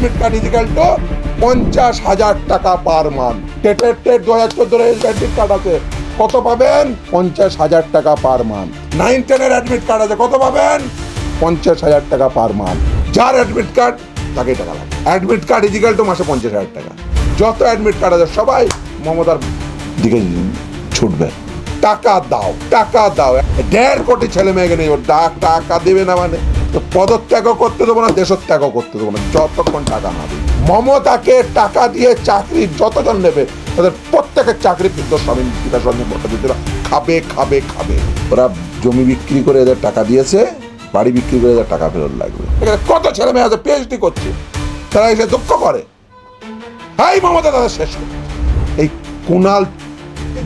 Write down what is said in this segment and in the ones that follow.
Admit card is equal to 50,000 টাকা per month. টেটের TET 2014 admit card আছে, কত পাবেন? 50,000 টাকা পার মান্থ। 9-10 অ্যাডমিট কার্ড আছে, কত পাবেন? 50,000 টাকা পার মান্থ। যার অ্যাডমিট কার্ড তাকে টাকা লাগে। অ্যাডমিট কার্ড ইজিক্যাল টু মাসে 50,000 টাকা। যত অ্যাডমিট কার্ড আছে সবাই মমতার দিকে ছুটবে। টাকা দাও, টাকা দাও। 1.5 কোটি ছেলে মেয়েকে নেই, টাকা দেবে না মানে তো পদত্যাগও করতে দেবো না, দেশত্যাগও করতে দেবো না যতক্ষণ টাকা না দেবে। মমতাকে টাকা দিয়ে চাকরি যতজন নেবে তাদের প্রত্যেকের চাকরি কিন্তু স্বামী বিকাশ রঞ্জন ভট্টাচার্যরা খাবে খাবে খাবে। ওরা জমি বিক্রি করে এদের টাকা দিয়েছে, বাড়ি বিক্রি করে এদের টাকা ফেরত লাগবে। এখানে কত ছেলে মেয়ে আছে পিএইচডি করছে, তারা এসে দুঃখ করে। হাই মমতা তাদের শেষ করে। এই কুণাল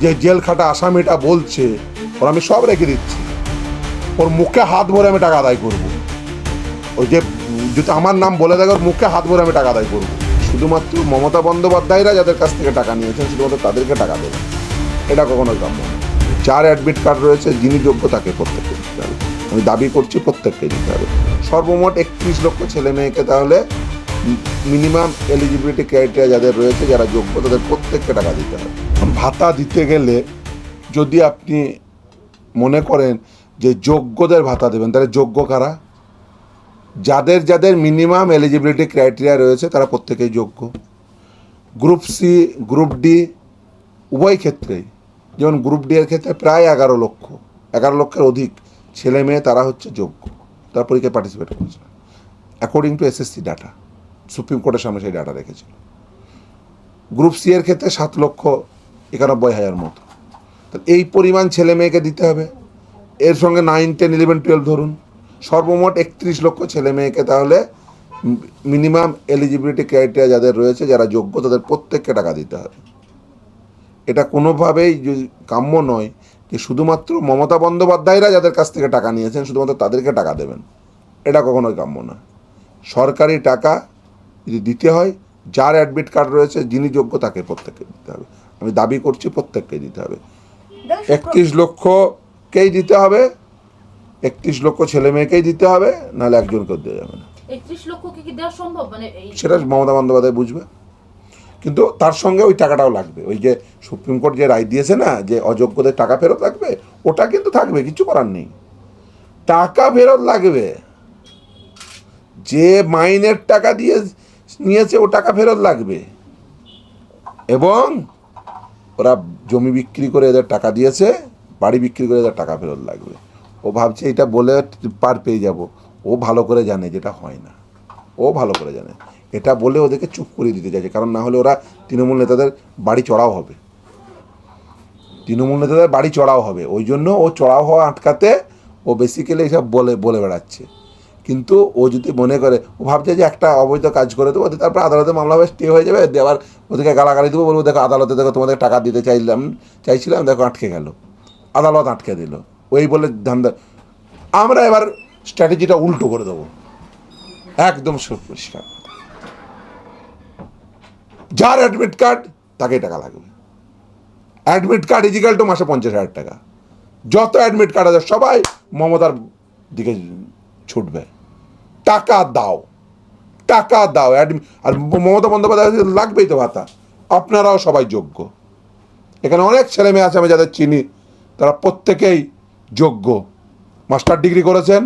যে জেল খাটা আসামিটা বলছে, ওর আমি সব রেখে দিচ্ছি, ওর মুখে হাত ভরে আমি টাকা আদায় করবো। ওই যে যদি আমার নাম বলে দেয়, ওর মুখে হাত ভরে আমি টাকা আদায় করবো। শুধুমাত্র মমতা বন্দ্যোপাধ্যায়রা যাদের কাছ থেকে টাকা নিয়েছেন শুধুমাত্র তাদেরকে টাকা দেবেন, এটা কখনোই কাম্য না। যার অ্যাডমিট কার্ড রয়েছে, যিনি যোগ্য তাকে প্রত্যেককে দিতে হবে। আমি দাবি করছি প্রত্যেককে দিতে হবে। সর্বমোট 31 লক্ষ ছেলে মেয়েকে তাহলে মিনিমাম এলিজিবিলিটি ক্রাইটেরিয়া যাদের রয়েছে, যারা যোগ্য তাদের প্রত্যেককে টাকা দিতে হবে। ভাতা দিতে গেলে যদি আপনি মনে করেন যে যোগ্যদের ভাতা দেবেন, তাহলে যোগ্য কারা? যাদের যাদের মিনিমাম এলিজিবিলিটি ক্রাইটেরিয়া রয়েছে তারা প্রত্যেকেই যোগ্য। গ্রুপ সি, গ্রুপ ডি উভয় ক্ষেত্রেই, যেমন গ্রুপ ডি এর ক্ষেত্রে প্রায় 11 লক্ষের অধিক ছেলে মেয়ে তারা হচ্ছে যোগ্য, তারা পরীক্ষায় পার্টিসিপেট করছে according to SSC data. Supreme কোর্টের সামনে সেই ডাটা রেখেছিল। গ্রুপ সি এর ক্ষেত্রে 7,91,000 মতো। তাহলে এই পরিমাণ ছেলে মেয়েকে দিতে হবে। এর সঙ্গে 9, 10, 11, 12 ধরুন, সর্বমোট 31 লক্ষ ছেলে মেয়েকে তাহলে মিনিমাম এলিজিবিলিটি ক্রাইটেরিয়া যাদের রয়েছে, যারা যোগ্য তাদের প্রত্যেককে টাকা দিতে হবে। এটা কোনোভাবেই কাম্য নয় যে শুধুমাত্র মমতা বন্দ্যোপাধ্যায়রা যাদের কাছ থেকে টাকা নিয়েছেন শুধুমাত্র তাদেরকে টাকা দেবেন, এটা কখনোই কাম্য না। সরকারি টাকা যদি দিতে হয়, যার অ্যাডমিট কার্ড রয়েছে, যিনি যোগ্য তাকে প্রত্যেককে দিতে হবে। আমি দাবি করছি প্রত্যেককেই দিতে হবে। 31 লক্ষকেই দিতে হবে, 31 লক্ষ ছেলে মেয়েকেই দিতে হবে, নাহলে একজনকেও দেওয়া যাবে না। 31 লক্ষ কি দেওয়া সম্ভব? মানে সেটা মমতা বন্দ্যোপাধ্যায় বুঝবে, কিন্তু তার সঙ্গে ওই টাকাটাও লাগবে। ওই যে সুপ্রিম কোর্ট যে রায় দিয়েছে না যে অযোগ্যদের টাকা ফেরত লাগবে, ওটা কিন্তু থাকবে, কিছু করার নেই, টাকা ফেরত লাগবে। যে মাইনের টাকা দিয়ে নিয়েছে ও টাকা ফেরত লাগবে। এবং ওরা জমি বিক্রি করে এদের টাকা দিয়েছে, বাড়ি বিক্রি করে এদের টাকা ফেরত লাগবে। ও ভাবছে এটা বলে পার পেয়ে যাব। ও ভালো করে জানে যেটা হয় না, ও ভালো করে জানে। এটা বলে ওদেরকে চুপ করে দিতে চাইছে, কারণ না হলে ওরা তৃণমূল নেতাদের বাড়ি চড়াও হবে, তৃণমূল নেতাদের বাড়ি চড়াও হবে। ওই জন্য ও চড়াও হওয়া আটকাতে ও বেসিক্যালি এইসব বলে বেড়াচ্ছে। কিন্তু ও যদি মনে করে, ও ভাবছে যে একটা অবৈধ কাজ করে দেবো, তারপর আদালতে মামলা হবে, স্টে হয়ে যাবে, দেওয়ার ওদেরকে গালাগালি দেবো, বলবো দেখো আদালতে দেখো তোমাদের টাকা দিতে চাইছিলাম দেখো আটকে গেল, আদালত আটকে দিল, ওই বলে ধান্দা। আমরা এবার স্ট্র্যাটেজিটা উল্টো করে দেবো, একদম পরিষ্কার। যার অ্যাডমিট কার্ড তাকেই টাকা লাগবে। অ্যাডমিট কার্ড ইজিক্যাল টু মাসে 50,000 টাকা। যত অ্যাডমিট কার্ড আছে সবাই মমতার দিকে ছুটবে। টাকা দাও, টাকা দাও। আর মমতা বন্দ্যোপাধ্যায় লাগবেই তো ভাতা। আপনারাও সবাই যোগ্য। এখানে অনেক ছেলে মেয়ে আছে আমি যাদের চিনি, তারা প্রত্যেকেই যোগ্য। মাস্টার ডিগ্রি করেছেন,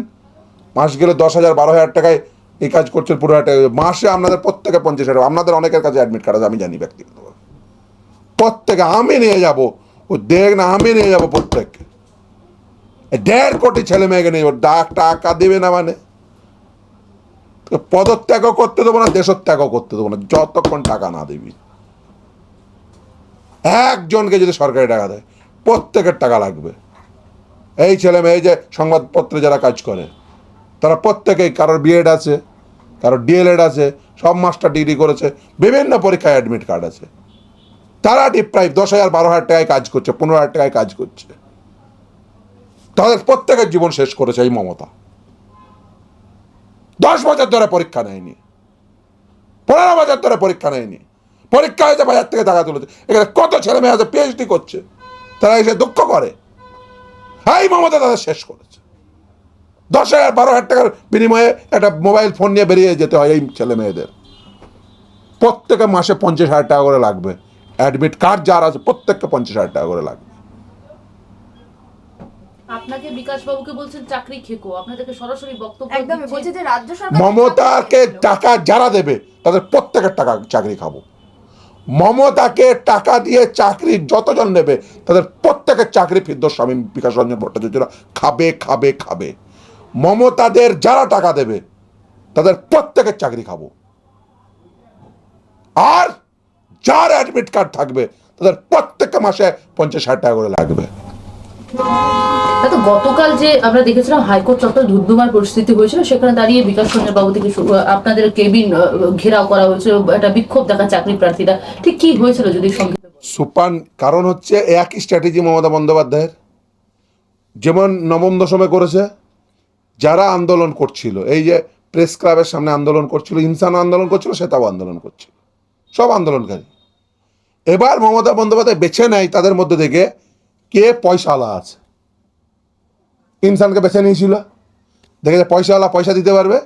মাস গেলে 10,000, 12,000 টাকায় এই কাজ করছেন, 15,000 টাকা মাসে। আপনাদের প্রত্যেকে 50,000 টাকা। আপনাদের অনেকের কাছে অ্যাডমিট কার্ড আছে, আমি জানি ব্যক্তিগতভাবে। প্রত্যেকে আমি নিয়ে যাব, ও দেখ না, আমি নিয়ে যাব প্রত্যেককে। 1.5 কোটি ছেলে মেয়েকে নিয়ে যাব, টাকা দেবে না মানে পদত্যাগও করতে দেবো না, দেশত্যাগও করতে দেবো না যতক্ষণ টাকা না দিবি। একজনকে যদি সরকারি টাকা দেয়, প্রত্যেকের টাকা লাগবে। এই ছেলে মেয়ে যে সংবাদপত্রে যারা কাজ করে, তারা প্রত্যেকেই, কারোর বিএড আছে, কারোর ডিএলএড আছে, সব মাস্টার ডিগ্রি করেছে, বিভিন্ন পরীক্ষায় অ্যাডমিট কার্ড আছে। তারা ডিপ্রাইভ 10,000, 12,000 টাকায় কাজ করছে, 15,000 টাকায় কাজ করছে। তাদের প্রত্যেকের জীবন শেষ করেছে এই মমতা। 10 বছর ধরে পরীক্ষা নেয়নি, 15 বছর ধরে পরীক্ষা নেয়নি, পরীক্ষা হয়েছে, বাজার থেকে টাকা তুলেছে। এখানে কত ছেলে মেয়ে আছে পিএইচডি করছে, তারা এসে দুঃখ করে। এই মমতা তাদের শেষ করেছে। 10,000, 12,000 টাকার বিনিময়ে একটা মোবাইল ফোন নিয়ে বেরিয়ে যেতে হয় এই ছেলে মেয়েদের। প্রত্যেকে মাসে 50,000 টাকা করে লাগবে। অ্যাডমিট কার্ড যার আছে প্রত্যেককে 50,000 টাকা করে লাগবে। আপনাকে বিকাশ বাবুকে বলছেন চাকরি খেকো, আপনাদেরকে সরাসরি বক্তব্য একদমই দিচ্ছেন। বলছে যে রাজ্য সরকার মমতাকে টাকা যারা দেবে তাদের প্রত্যেকের টাকা চাকরি খাবো। মমতাকে টাকা দিয়ে চাকরি যতজন নেবে তাদের প্রত্যেকের চাকরি ফিরদৌস শামীম, বিকাশ রঞ্জন ভট্টাচার্যরা খাবে খাবে খাবে। মমতাদের যারা টাকা দেবে তাদের প্রত্যেকের চাকরি খাবো। আর যার অ্যাডমিট কার্ড থাকবে তাদের প্রত্যেককে মাসে 50,000 টাকা করে লাগবে। তো গতকাল যে আমরা দেখেছিলাম হাইকোর্ট চত্বর ধুমধুমার পরিস্থিতি হয়েছিল, সেখানে দাঁড়িয়ে বিকাশ রঞ্জন বাবু থেকে আপনাদের কেবিন ঘেরাও করা হয়েছিল, একটা বিক্ষোভ দেখা চাকরি প্রার্থীরা, ঠিক কি হয়েছিল যদি সংক্ষেপে বলেন? সুপার কারণ হচ্ছে একই স্ট্র্যাটেজি মমতা বন্দ্যোপাধ্যায়ের, যেমন নবম দশমে করেছে। যারা আন্দোলন করছিল, এই যে প্রেস ক্লাবের সামনে আন্দোলন করছিল, ইনসান আন্দোলন করছিল, সেটাও আন্দোলন করছিল, সব আন্দোলনকারী। এবার মমতা বন্দ্যোপাধ্যায় বেছে নেয় তাদের মধ্যে থেকে কে পয়সাওয়ালা আছে। ইনসানকে বেছে নিয়েছিল, দেখে যে পয়সাওয়ালা, পয়সা দিতে পারবে।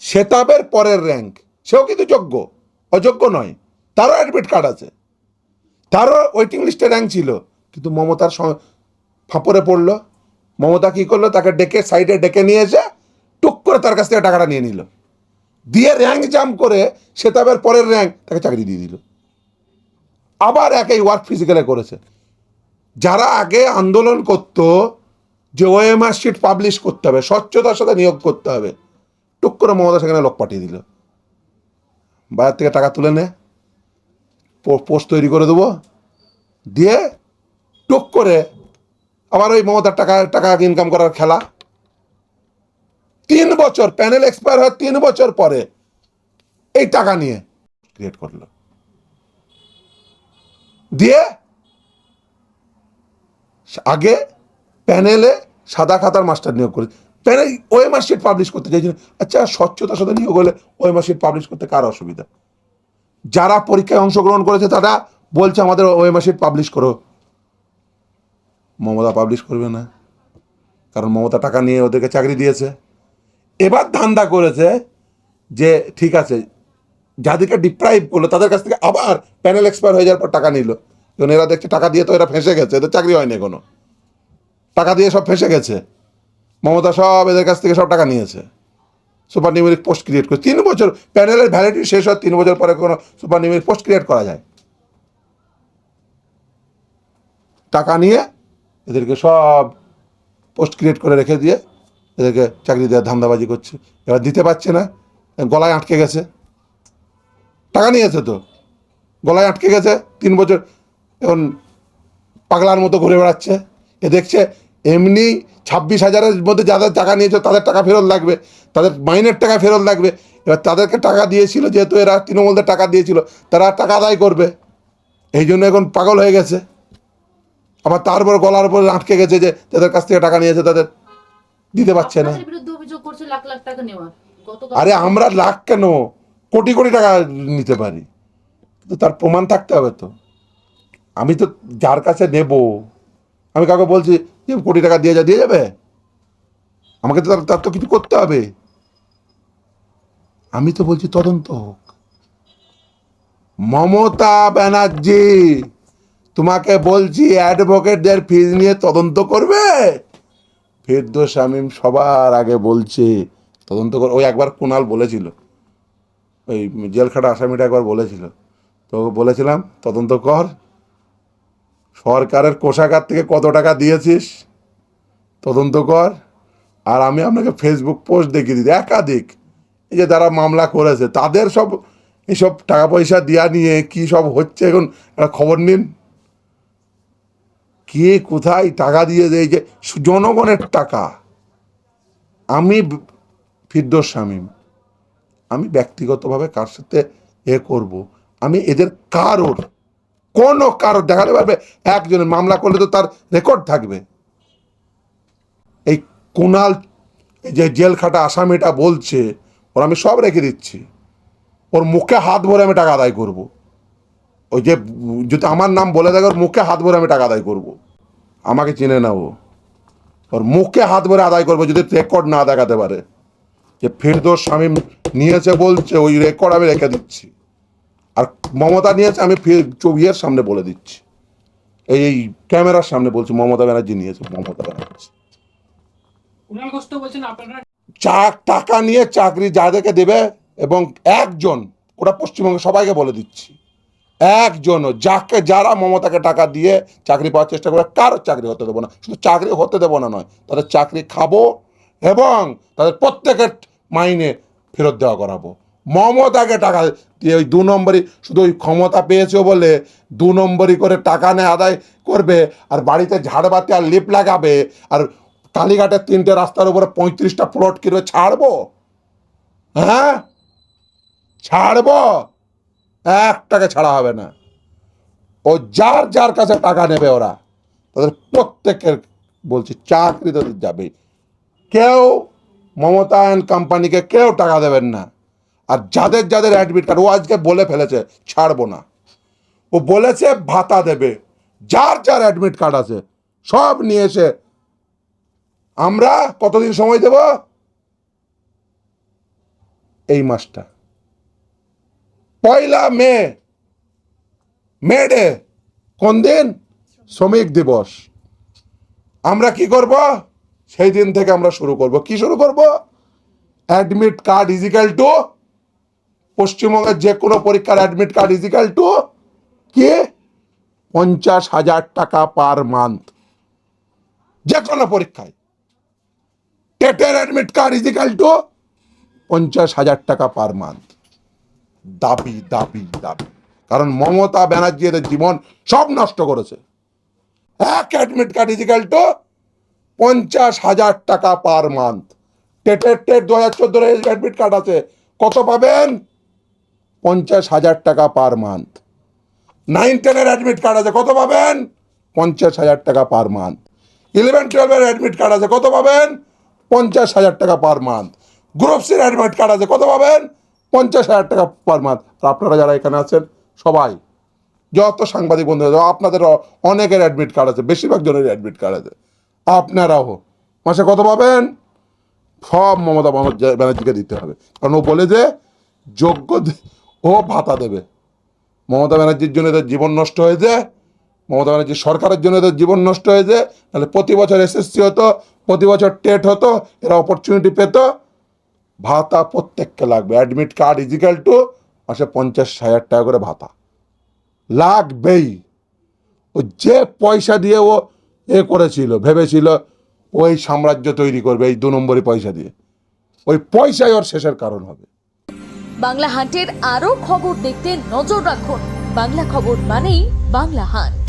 সেতাবের পরের র্যাঙ্ক, সেও কিন্তু যোগ্য, অযোগ্য নয়, তারও অ্যাডমিট কার্ড আছে, তারও ওয়েটিং লিস্টে র্যাঙ্ক ছিল, কিন্তু মমতার ফাঁপড়ে পড়লো। মমতা কী করলো, তাকে ডেকে সাইডে ডেকে নিয়ে এসে টুক করে তার কাছ থেকে টাকাটা নিয়ে নিল, দিয়ে র্যাঙ্ক জাম্প করে সেতাবের পরের র্যাঙ্ক তাকে চাকরি দিয়ে দিল। আবার একই ওয়ার্ক ফিজিক্যালে করেছে। যারা আগে আন্দোলন করতো যে ওএমআর শিট পাবলিশ করতে হবে, স্বচ্ছতার সাথে নিয়োগ করতে হবে, টুক করে মমতা সেখানে লোক পাঠিয়ে দিল, বাইরে থেকে টাকা তুলে নে, পোস্ট তৈরি করে দেবো, দিয়ে টুক করে আবার ওই মমতার টাকা ইনকাম করার খেলা। 3 বছর প্যানেল এক্সপায়ার হয়, 3 বছর পরে এই টাকা নিয়ে ক্রিয়েট করলো, দিয়ে আগে প্যানেলে সাদা খাতার মাস্টার নিয়োগ করে, প্যানেল ওএমআর শিট পাবলিশ করতে চাইছিল। আচ্ছা, স্বচ্ছতার সাথে নিয়োগ হলে ওএমআর শিট পাবলিশ করতে কার অসুবিধা? যারা পরীক্ষায় অংশগ্রহণ করেছে তারা বলছে আমাদের ওএমআর শিট পাবলিশ করো। মমতা পাবলিশ করবে না, কারণ মমতা টাকা নিয়ে ওদেরকে চাকরি দিয়েছে। এবার ধান্দা করেছে যে ঠিক আছে, যাদেরকে ডিপ্রাইভ করলো তাদের কাছ থেকে আবার প্যানেল এক্সপায়ার হয়ে যাওয়ার পর টাকা নিল। কারণ এরা দেখছে টাকা দিয়ে তো এরা ফেঁসে গেছে, এদের চাকরি হয়নি, কোনো টাকা দিয়ে সব ফেঁসে গেছে। মমতা সব এদের কাছ থেকে সব টাকা নিয়েছে, সুপার নিউমেরিক পোস্ট ক্রিয়েট করে। 3 বছর প্যানেলের ভ্যালিডিটি শেষ হয়, 3 বছর পরে কোনো সুপার নিউমেরিক পোস্ট ক্রিয়েট করা যায়। টাকা নিয়ে এদেরকে সব পোস্ট ক্রিয়েট করে রেখে দিয়ে এদেরকে চাকরি দেওয়ার ধান্দাবাজি করছে। এবার দিতে পারছে না, গলায় আটকে গেছে, টাকা নিয়েছে তো গলায় আটকে গেছে 3 বছর, এখন পাগলার মতো ঘুরে বেড়াচ্ছে। এ দেখছে এমনি 26,000-এর মধ্যে যাদের টাকা নিয়েছে তাদের টাকা ফেরত লাগবে, তাদের মাইনের টাকা ফেরত লাগবে। এবার তাদেরকে টাকা দিয়েছিল, যেহেতু এরা তৃণমূলদের টাকা দিয়েছিল, তারা টাকা আদায় করবে, এই জন্য এখন পাগল হয়ে গেছে। আবার তারপর গলার উপর আটকে গেছে যে যাদের কাছ থেকে টাকা নিয়েছে তাদের দিতে পারছে না। আপনাদের বিরুদ্ধে অভিযোগ করছে লাখ লাখ টাকা নেওয়ার। গতকাল আরে আমরা লাখ কেন, কোটি কোটি টাকা নিতে পারি, কিন্তু তার প্রমাণ থাকতে হবে তো। আমি তো যার কাছে নেব, আমি কাউকে বলছি যে কোটি টাকা দিয়ে যাবে, আমাকে তো তার তো কিছু করতে হবে। আমি তো বলছি তদন্ত হোক। মমতা ব্যানার্জি, তোমাকে বলছি অ্যাডভোকেটদের ফিজ নিয়ে তদন্ত করবে। ফিরদৌস শামীম সবার আগে বলছে তদন্ত কর। ওই একবার কুণাল বলেছিল, ওই জেলখাটা আসামিটা একবার বলেছিল, তো বলেছিলাম তদন্ত কর, সরকারের কোষাগার থেকে কত টাকা দিয়েছিস তদন্ত কর। আর আমি আপনাকে ফেসবুক পোস্ট দেখিয়ে দিই একাধিক, এই যে যারা মামলা করেছে তাদের সব এইসব টাকা পয়সা দেওয়া নিয়ে কী সব হচ্ছে এখন একটা খবর নিন। কে কোথায় টাকা দিয়ে দেয়, যে জনগণের টাকা। আমি ফিরদৌস শামীম, আমি ব্যক্তিগতভাবে কার সাথে করব, আমি এদের কারোর দেখাতে পারবে? একজনের মামলা করলে তো তার রেকর্ড থাকবে। এই কুণাল যে জেল খাটা আসামিটা বলছে, ওর আমি সব রেখে দিচ্ছি, ওর মুখে হাত ভরে আমি টাকা আদায় করব। ওই যে যদি আমার নাম বলে দেয়, ওর মুখে হাত ভরে আমি টাকা আদায় করব। আমাকে চিনে না ও, ওর মুখে হাত ভরে আদায় করবো যদি রেকর্ড না দেখাতে পারে যে ফিরদৌস শামীম নিয়েছে বলছে, ওই রেকর্ড আমি রেখে দিচ্ছি। আর মমতা নিয়েছে, আমি ইয়ের সামনে বলে দিচ্ছি, এই ক্যামেরার সামনে বলছি, মমতা ব্যানার্জি নিয়েছে, মমতা ব্যানার্জি কুণাল ঘোষ তো বলছেন আপনারা টাকা নিয়ে চাকরি যাদেরকে দেবে, এবং একজন, ওটা পশ্চিমবঙ্গে সবাইকে বলে দিচ্ছি, একজন যারা মমতাকে টাকা দিয়ে চাকরি পাওয়ার চেষ্টা করে, কারো চাকরি হতে দেবো না। শুধু চাকরি হতে দেবো না নয়, তাদের চাকরি খাবো এবং তাদের প্রত্যেকের মাইনে ফেরত দেওয়া করাবো। মমতাকে টাকা দিয়ে ওই 2 নম্বরই, শুধু ওই ক্ষমতা পেয়েছে বলে 2 নম্বরই করে টাকা নেয় আদায় করবে, আর বাড়িতে ঝাড়বাতি আর লিপ লাগাবে, আর কালীঘাটের 3টে রাস্তার উপরে 35টা প্লট কিনবে, ছাড়বো? হ্যাঁ, ছাড়বো? একটাকে ছাড়া হবে না। ও যার যার কাছে টাকা নেবে, ওরা তাদের প্রত্যেকের বলছি চাকরি তাদের যাবে। কেউ মমতা অ্যান্ড কোম্পানিকে কেউ টাকা দেবেন না। আর যাদের যাদের অ্যাডমিট কার্ড, ও আজকে বলে ফেলেছে ছাড়বো না, ও বলেছে ভাতা দেবে। যার যার অ্যাডমিট কার্ড আছে সব নিয়ে এসে, আমরা কতদিন সময় দেব? এই মাসটা 1 মে ডে, কোন দিন? শ্রমিক দিবস। আমরা কি করব? সেই দিন থেকে আমরা শুরু করব। কি শুরু করব? অ্যাডমিট কার্ড ইজিক্যাল টু, পশ্চিমবঙ্গের যে কোনো পরীক্ষার অ্যাডমিট কার্ড ইজিক্যাল টু কি? 50,000 টাকা পার মান্থ। যে কোনো পরীক্ষায় টেটের অ্যাডমিট কার্ড ইজিক্যাল টু 50,000 টাকা পার মান্থ। দাবি দাবি দাবি, কারণ মমতা ব্যানার্জি এদের জীবন সব নষ্ট করেছে। এক অ্যাডমিট কার্ড ইজিক্যাল টু 50,000 টাকা পার মান্থ। টেটের 2014 অ্যাডমিট কার্ড আছে, কত পাবেন? 50,000 টাকা পার মান্থ। 9-10 অ্যাডমিট কার্ড আছে, কত পাবেন? 50,000 টাকা পার মান্থ। 11-12 অ্যাডমিট কার্ড আছে, কত পাবেন? 50,000 টাকা পার মান্থ। গ্রুপ সির অ্যাডমিট কার্ড আছে, কত পাবেন? 50,000 টাকা পার মান্থ। আর আপনারা যারা এখানে আছেন সবাই, যত সাংবাদিক বন্ধুরা, আপনাদের অনেকের অ্যাডমিট কার্ড আছে, বেশিরভাগ জনের অ্যাডমিট কার্ড আছে। আপনারাও মাসে কত পাবেন? সব মমতা ব্যানার্জিকে দিতে হবে, কারণ ও বলে যে যোগ্য ও ভাতা দেবে। মমতা ব্যানার্জির জন্য এদের জীবন নষ্ট হয়েছে, মমতা ব্যানার্জির সরকারের জন্য এদের জীবন নষ্ট হয়েছে। তাহলে প্রতি বছর এসএসসি হতো, প্রতি বছর টেট হতো, এরা অপরচুনিটি পেত। ভাতা প্রত্যেককে লাগবে। অ্যাডমিট কার্ড ইজিক্যাল টু মাসে 50,000 টাকা করে ভাতা লাগবেই। ও যে পয়সা দিয়ে ও করেছিল, ভেবেছিল ওই সাম্রাজ্য তৈরি করবে এই 2 নম্বরই পয়সা দিয়ে, ওই পয়সাই ওর শেষের কারণ হবে। বাংলা হান্টের আরও খবর দেখতে নজর রাখুন। বাংলা খবর মানেই বাংলা হান্ট।